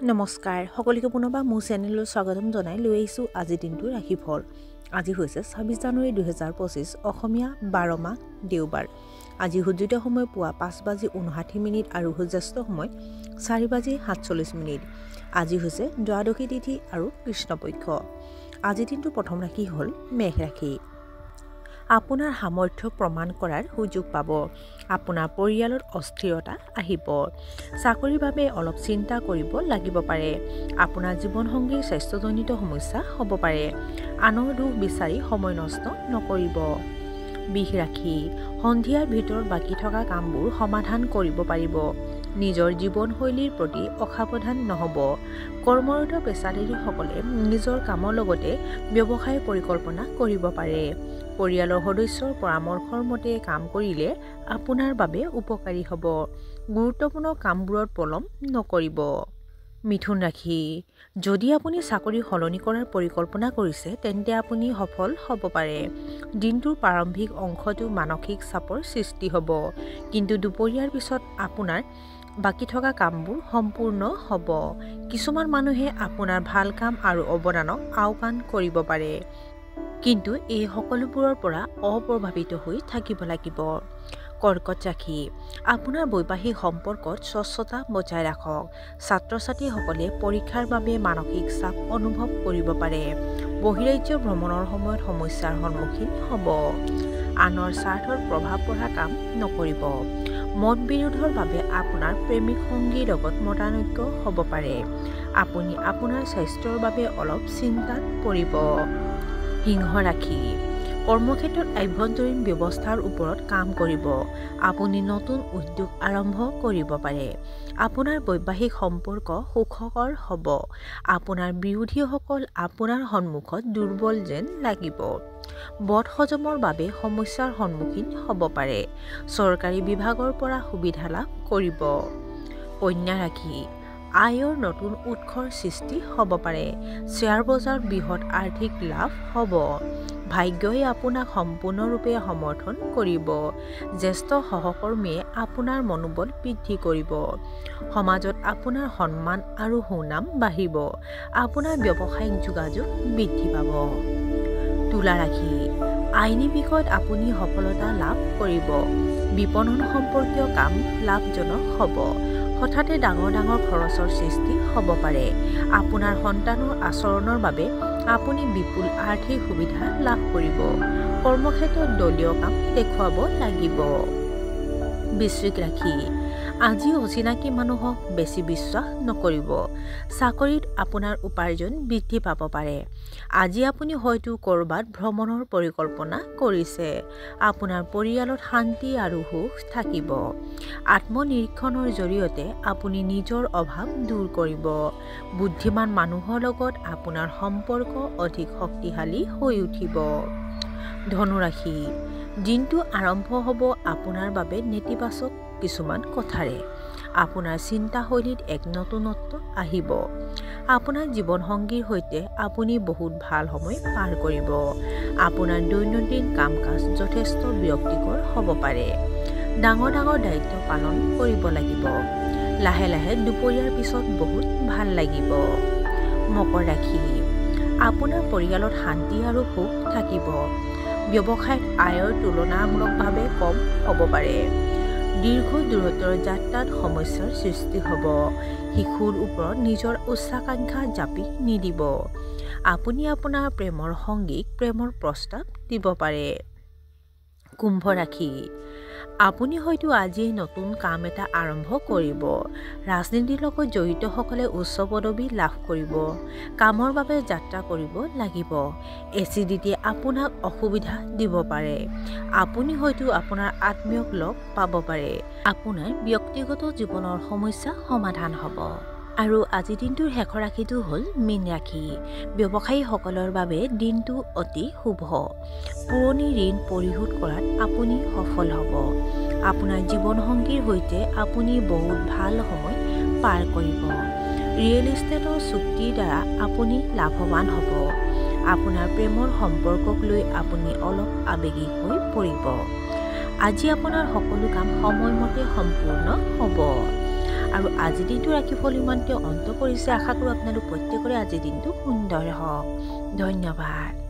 নমস্কাৰ সকলোকে পুনৰবাৰ মোৰ চেনেললৈ স্বাগতম জনাই লৈ আহিছোঁ আজি দিনটোৰ ৰাশিফল। আজি হৈছে ২৬ জানুৱাৰী ২০২৫ অসমীয়া ১২ মাহ দেওবাৰ। আজি সূৰ্যোদয় সময় পুৱা ৫:৫৯ আৰু সূৰ্যাস্ত সময় ৪:৪৭। আজি হৈছে দ্বাদশী তিথি আৰু কৃষ্ণপক্ষ। আজি দিনটোৰ প্ৰথম ৰাশি হ'ল মেষ ৰাশি। আপোনাৰ সামৰ্থ্য প্ৰমাণ কৰাৰ সুযোগ পাব। আপোনাৰ পৰিয়ালত অস্থিৰতা আহিব। চাকৰিৰ বাবে অলপ চিন্তা কৰিব লাগিব পাৰে। আপোনাৰ জীৱনসংগীৰ স্বাস্থ্যজনিত সমস্যা হ'ব পাৰে। আনৰ দোষ বিচাৰি সময় নষ্ট নকৰিব। বৃষ ৰাশি। সন্ধিয়াৰ ভিতৰত বাকী থকা কামবোৰ সমাধান কৰিব পাৰিব। নিজৰ জীৱনশৈলীৰ প্ৰতি অসাৱধান নহ'ব। কৰ্মৰত পেছাদাৰীসকলে নিজৰ কামৰ লগতে ব্যৱসায় পৰিকল্পনা কৰিব পাৰে। পৰিয়ালৰ সদস্যৰ পৰামৰ্শৰ মতে কাম কৰিলে আপোনাৰ বাবে উপকাৰী হ'ব। গুৰুত্বপূৰ্ণ কামবোৰত পলম নকৰিব। মিথুন ৰাশি। যদি আপুনি চাকৰি সলনি কৰাৰ পৰিকল্পনা কৰিছে তেন্তে আপুনি সফল হ'ব পাৰে। দিনটোৰ প্ৰাৰম্ভিক অংশটো মানসিক চাপৰ সৃষ্টি হ'ব, কিন্তু দুপৰীয়াৰ পিছত আপোনাৰ বাকী থকা কামবোৰ সম্পূৰ্ণ হ'ব। কিছুমান মানুহে আপোনাৰ ভাল কাম আৰু অৱদানক আওকাণ কৰিব পাৰে, কিন্তু এই সকলোবোৰৰ পৰা অপ্ৰভাৱিত হৈ থাকিব লাগিব। কৰ্কট ৰাশি। আপোনাৰ বৈবাহিক সম্পৰ্কত স্বচ্ছতা বজাই ৰাখক। ছাত্ৰ-ছাত্ৰীসকলে পৰীক্ষাৰ বাবে মানসিক চাপ অনুভৱ কৰিব পাৰে। বহিৰাজ্য ভ্ৰমণৰ সময়ত সমস্যাৰ সন্মুখীন হ'ব। আনৰ স্বাৰ্থত প্ৰভাৱ পৰা কাম নকৰিব। মতবিৰোধৰ বাবে আপোনাৰ প্ৰেমিক সংগীৰ লগত মতানৈক্য হ'ব পাৰে। আপুনি আপোনাৰ স্বাস্থ্যৰ বাবে অলপ চিন্তাত পৰিব। সিংহ ৰাশি। কৰ্মক্ষেত্ৰত আভ্যন্তৰীণ ব্যৱস্থাৰ ওপৰত কাম কৰিব। আপুনি নতুন উদ্যোগ আৰম্ভ কৰিব পাৰে। আপোনাৰ বৈবাহিক সম্পৰ্ক সুখকৰ হ'ব। আপোনাৰ বিৰোধীসকল আপোনাৰ সন্মুখত দুৰ্বল যেন লাগিব। বদহজমৰ বাবে সমস্যাৰ সন্মুখীন হ'ব পাৰে। চৰকাৰী বিভাগৰ পৰা সুবিধা লাভ কৰিব। কন্যা ৰাশি। আয়ৰ নতুন উৎসৰ সৃষ্টি হ'ব পাৰে। শ্বেয়াৰ বজাৰত বৃহৎ আৰ্থিক লাভ হ'ব। ভাগ্যই আপোনাক সম্পূৰ্ণৰূপে সমৰ্থন কৰিব। জ্যেষ্ঠ সহকৰ্মীয়ে আপোনাৰ মনোবল বৃদ্ধি কৰিব। সমাজত আপোনাৰ সন্মান আৰু সুনাম বাঢ়িব। আপোনাৰ ব্যৱসায়িক যোগাযোগ বৃদ্ধি পাব। তুলা ৰাশি। আইনী বিষয়ত আপুনি সফলতা লাভ কৰিব। বিপণন সম্পৰ্কীয় কাম লাভজনক হ'ব। হঠাতে ডাঙৰ খৰচৰ সৃষ্টি হ'ব পাৰে। আপোনাৰ সন্তানৰ আচৰণৰ বাবে আপুনি বিপুল আৰ্থিক সুবিধা লাভ কৰিব। কৰ্মক্ষেত্ৰত দলীয় কাম দেখুৱাব লাগিব। বৃশ্চিক ৰাশি। আজি অচিনাকি মানুহক বেছি বিশ্বাস নকৰিব। চাকৰিত আপোনাৰ উপাৰ্জন বৃদ্ধি পাব পাৰে। আজি আপুনি হয়তো ক'ৰবাত ভ্ৰমণৰ পৰিকল্পনা কৰিছে। আপোনাৰ পৰিয়ালত শান্তি আৰু সুখ থাকিব। আত্মনিৰীক্ষণৰ জৰিয়তে আপুনি নিজৰ অভাৱ দূৰ কৰিব। বুদ্ধিমান মানুহৰ লগত আপোনাৰ সম্পৰ্ক অধিক শক্তিশালী হৈ উঠিব। ধনু ৰাশি। দিনটো আৰম্ভ হ'ব আপোনাৰ বাবে নেতিবাচক কিছুমান কথাৰে। আপোনাৰ চিন্তাশৈলীত এক নতুনত্ব আহিব। আপোনাৰ জীৱনসংগীৰ সৈতে আপুনি বহুত ভাল সময় পাৰ কৰিব। আপোনাৰ দৈনন্দিন কাম-কাজ যথেষ্ট বিৰক্তিকৰ হ'ব পাৰে। ডাঙৰ দায়িত্ব পালন কৰিব লাগিব। লাহে লাহে দুপৰীয়াৰ পিছত বহুত ভাল লাগিব। মকৰ ৰাশি। আপোনাৰ পৰিয়ালত শান্তি আৰু সুখ থাকিব। ব্যৱসায়ত আয়ৰ তুলনামূলকভাৱে কম হ'ব পাৰে। দীৰ্ঘ দূৰত্বৰ যাত্ৰাত সমস্যাৰ সৃষ্টি হ'ব। শিশুৰ ওপৰত নিজৰ উচ্চাকাংক্ষা জাপি নিদিব। আপুনি আপোনাৰ প্ৰেমৰ সংগীক প্ৰেমৰ প্ৰস্তাৱ দিব পাৰে। কুম্ভ ৰাশি। আপুনি হয়তো আজি নতুন কাম এটা আৰম্ভ কৰিব। ৰাজনীতিৰ লগত জড়িতসকলে উচ্চ পদবী লাভ কৰিব। কামৰ বাবে যাত্ৰা কৰিব লাগিব। এচিডিটিয়ে আপোনাক অসুবিধা দিব পাৰে। আপুনি হয়তো আপোনাৰ আত্মীয়ক লগ পাব পাৰে। আপোনাৰ ব্যক্তিগত জীৱনৰ সমস্যা সমাধান হ'ব। আৰু আজি দিনটোৰ শেষৰ ৰাশিটো হ'ল মীন ৰাশি। ব্যৱসায়ীসকলৰ বাবে দিনটো অতি শুভ। পুৰণি ঋণ পৰিশোধ কৰাত আপুনি সফল হ'ব। আপোনাৰ জীৱনসংগীৰ সৈতে আপুনি বহুত ভাল সময় পাৰ কৰিব। ৰিয়েল ইষ্টেটৰ চুক্তিৰ দ্বাৰা আপুনি লাভৱান হ'ব। আপোনাৰ প্ৰেমৰ সম্পৰ্কক লৈ আপুনি অলপ আৱেগিক হৈ পৰিব। আজি আপোনাৰ সকলো কাম সময়মতে সম্পূৰ্ণ হ'ব। আৰু আজিৰ দিনটো ৰাশিফল ইমানতে অন্ত পৰিছে। আশা কৰোঁ আপোনালোক প্ৰত্যেকৰে আজিৰ দিনটো সুন্দৰ হওক। ধন্যবাদ।